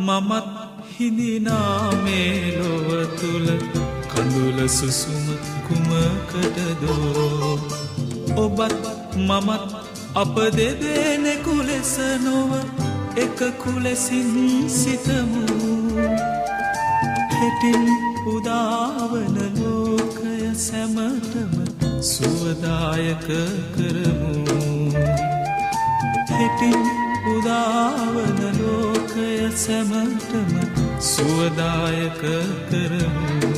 මමත් හිඳිනා මේ ලොව තුල කඳුල සුසුම කුමකටදෝ ඔබත් මමත් අප දෙදෙනෙකු ලෙස නොව එකකු ලෙසින් සිතමු හෙටින් උදාවන ලෝකය සැමටම සුවදායක කරමු හෙටින් උදාවන ලෝකය සැමටම සුවදායක කරමු